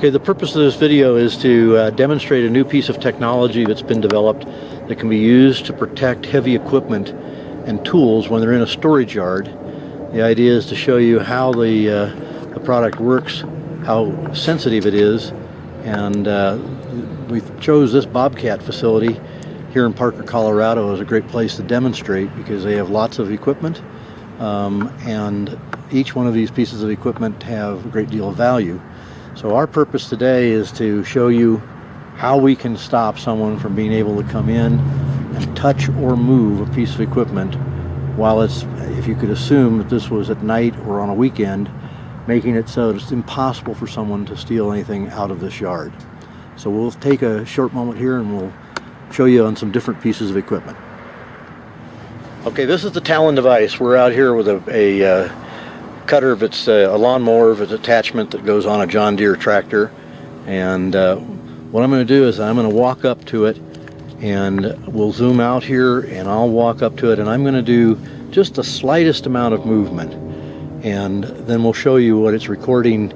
Okay, the purpose of this video is to demonstrate a new piece of technology that's been developed that can be used to protect heavy equipment and tools when they're in a storage yard. The idea is to show you how the product works, how sensitive it is, and we chose this Bobcat facility here in Parker, Colorado as a great place to demonstrate because they have lots of equipment, and each one of these pieces of equipment have a great deal of value. So our purpose today is to show you how we can stop someone from being able to come in and touch or move a piece of equipment while it's, if you could assume that this was at night or on a weekend, making it so it's impossible for someone to steal anything out of this yard. So we'll take a short moment here and we'll show you on some different pieces of equipment. Okay, this is the Talon device. We're out here with a cutter of its a lawnmower of its attachment that goes on a John Deere tractor, and what I'm going to do is I'm going to walk up to it and we'll zoom out here and I'll walk up to it and I'm going to do just the slightest amount of movement, and then we'll show you what it's recording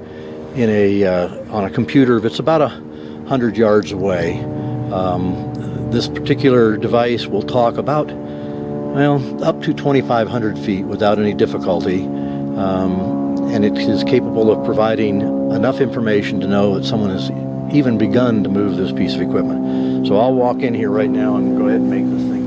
in on a computer that's about 100 yards away. This particular device will talk about, well, up to 2,500 feet without any difficulty. And it is capable of providing enough information to know that someone has even begun to move this piece of equipment. So I'll walk in here right now and go ahead and make this thing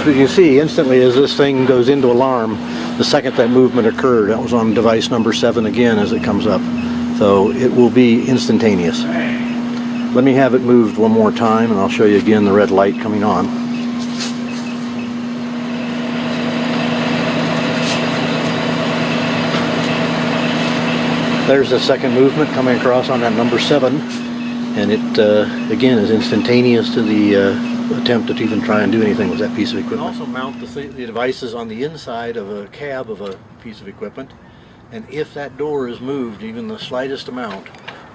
move. You see instantly as this thing goes into alarm, the second that movement occurred. That was on device number 7 again as it comes up. So it will be instantaneous. Let me have it moved one more time and I'll show you again the red light coming on. There's the second movement coming across on that number 7, and it again is instantaneous to the attempt to even try and do anything with that piece of equipment. You can also mount the devices on the inside of a cab of a piece of equipment, and if that door is moved even the slightest amount,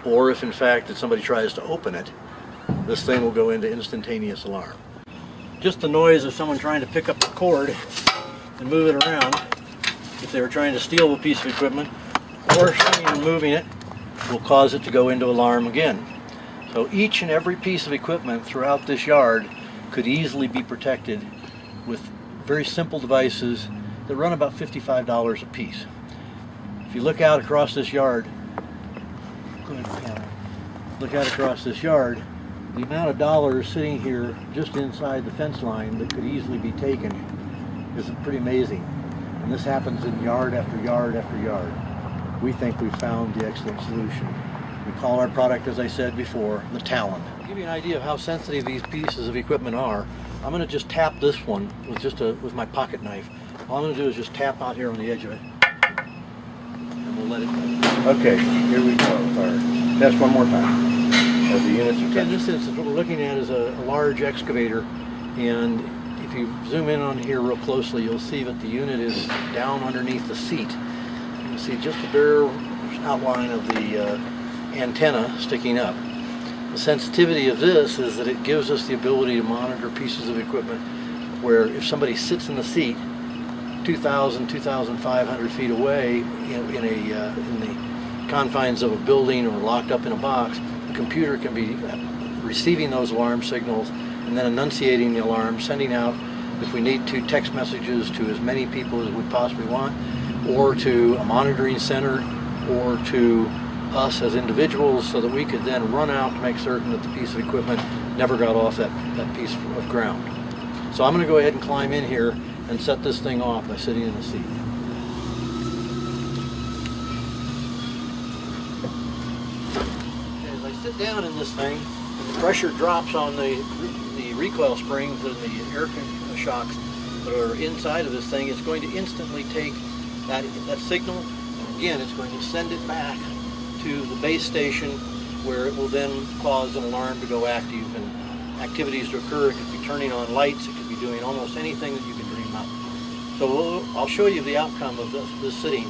or if in fact that somebody tries to open it, this thing will go into instantaneous alarm. Just the noise of someone trying to pick up the cord and move it around, if they were trying to steal a piece of equipment, or even moving it, will cause it to go into alarm again. So each and every piece of equipment throughout this yard could easily be protected with very simple devices that run about $55 a piece. If you look out across this yard, look out across this yard, the amount of dollars sitting here just inside the fence line that could easily be taken is pretty amazing. And this happens in yard after yard after yard. We think we've found the excellent solution. We call our product, as I said before, the Talon. To give you an idea of how sensitive these pieces of equipment are, I'm going to just tap this one with my pocket knife. All I'm going to do is just tap out here on the edge of it, and we'll let it go. Okay, here we go. Test one more time. As the units are touching. In this instance, what we're looking at is a large excavator, and if you zoom in on here real closely, you'll see that the unit is down underneath the seat. You can see just a bare outline of the antenna sticking up. The sensitivity of this is that it gives us the ability to monitor pieces of equipment where if somebody sits in the seat 2,000, 2,500 feet away in the confines of a building or locked up in a box, the computer can be receiving those alarm signals and then enunciating the alarm, sending out, if we need to, text messages to as many people as we possibly want, or to a monitoring center, or to us as individuals, so that we could then run out to make certain that the piece of equipment never got off that piece of ground. So I'm going to go ahead and climb in here and set this thing off by sitting in the seat. As I sit down in this thing, the pressure drops on the recoil springs and the air shocks that are inside of this thing. It's going to instantly take that signal, and again it's going to send it back to the base station, where it will then cause an alarm to go active and activities to occur. It could be turning on lights, it could be doing almost anything that you can dream up. So I'll show you the outcome of this sitting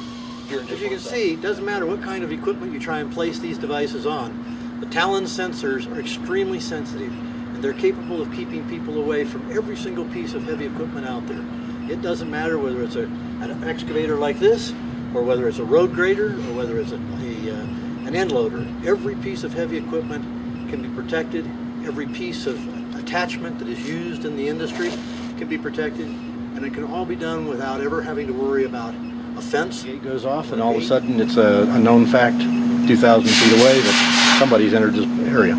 here in just a second. As you can see, it doesn't matter what kind of equipment you try and place these devices on. The Talon sensors are extremely sensitive, and they're capable of keeping people away from every single piece of heavy equipment out there. It doesn't matter whether it's an excavator like this, or whether it's a road grader, or whether it's an end loader. Every piece of heavy equipment can be protected. Every piece of attachment that is used in the industry can be protected, and it can all be done without ever having to worry about a fence. The gate goes off, and all of a sudden it's a known fact 2,000 feet away that somebody's entered this area.